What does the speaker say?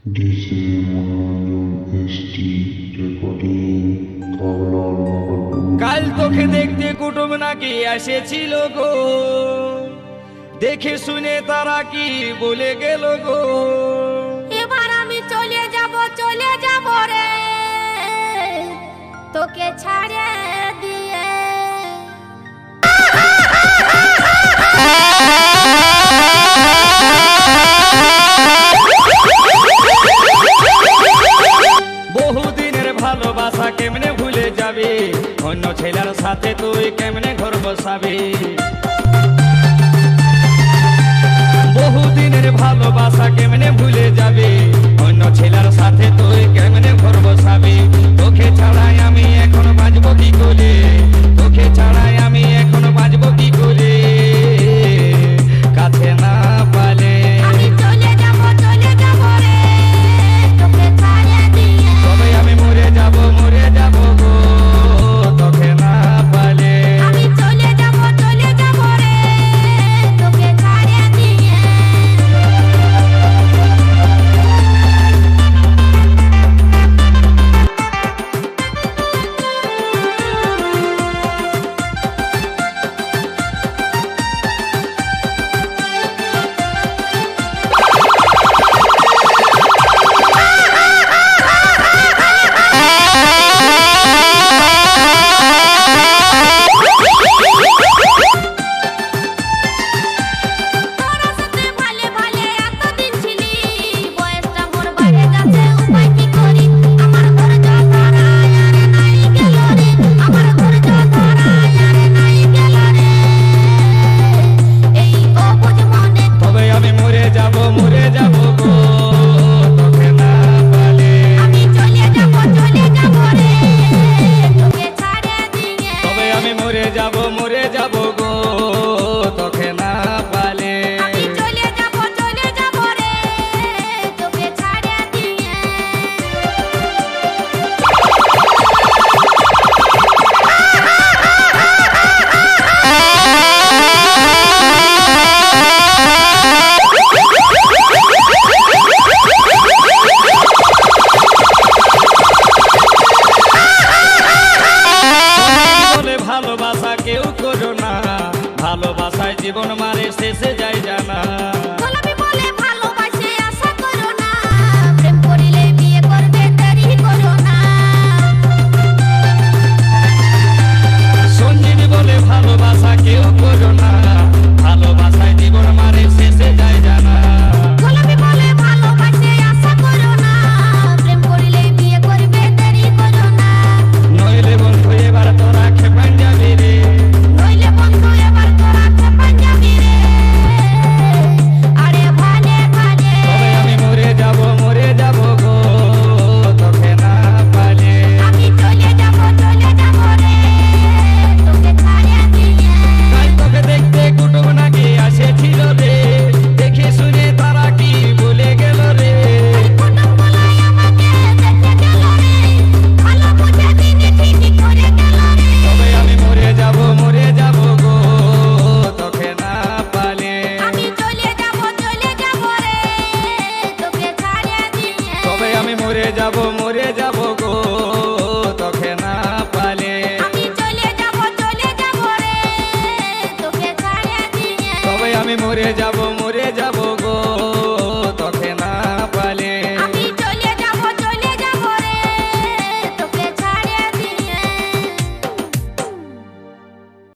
DJ মনোরঞ্জন ST recording cobbler Nagarpur. কাল তোকে দেখতে কুটুম নাকি এসেছিল গো, দেখে শুনে তারা কি বলে গেল গো। এবার আমি চলে যাব রে তোকে ছাড়ে দিয়ে। বহুদিনের ভালোবাসা কেমনে ভুলে যাবে, অন্য ছেলের সাথে তুই কেমনে ঘর বসাবি। বহুদিনের ভালোবাসা কেমনে ভুলে যাবে, অন্য ছেলের সাথে তুই কেমনে ঘর বসাবি। তোকে ছাড়াই আমি এখন বাঁচবো কি করে, তোকে ছাড়াই আমি এখন বাঁচবো কি করে, কাছে না পালে। আমি চলে যাব রে তোকে ছাড়ে দিয়ে। তবে আমি মরে যাব গো, তোকে না পালে। আমি চলে যাব রে তোকে ছাড়ে দিয়ে। তোরা সাথে ভালে ভালে এতদিন ছিলি, বয়সটা মোর বাইরে যাচ্ছে উপায় কি করি। আমার ঘর যা ধরা আরে নাই গেল রে, আমার ঘর যা ধরা আরে নাই গেল রে। এই অবুঝ মনে তবে আমি মরে যাব গো, তোকে না পালে। আমি চলে যাব রে তোকে ছাড়ে দিয়ে। তবে আমি মরে যাব গো, তোকে না পালে। আমি চলে যাব রে তোকে ছাড়ে দিয়ে। বলে ভালোবাসা কেউ করো না, ভালোবাসায় জীবন মারে শেষে যায় জানা। গোলাপি বলে ভালোবাসে আশা করো না, প্রেম করিলে বিয়ে করবে দেরি করো না। সঞ্জীবী বলে ভালোবাসা কেউ করো না, ভালোবাসায় জীবন মারে শেষে যায় জানা। গোলাপি বলে ভালোবাসে আশা করো না, প্রেম করিলে বিয়ে করবে দেরি করো না। নইলে বন্ধু এবার তোরা খেপান যাবি রে, নইলে বন্ধু এবার তোরা খেপান যাবি রে। আরে ভালে ভালে তবে আমি মরে যাব গো, তোকে না পালে। আমি চলে যাব রে তোকে ছাড়ে দিয়ে। তাই তোকে দেখতে কুটুম নাকি এসেছিল রে, দেখে শুনে তারা কি বলে গেল রে। কুটুম বলাই আমাকে দেখতে গেল রে, ভালো বুঝে দিনে ঠিকই করে গেল রে। তবে আমি মরে যাব গো, তোকে না পালে। আমি চলে যাব রে তোকে ছাড়ে দিয়ে। তবে আমি মরে যাব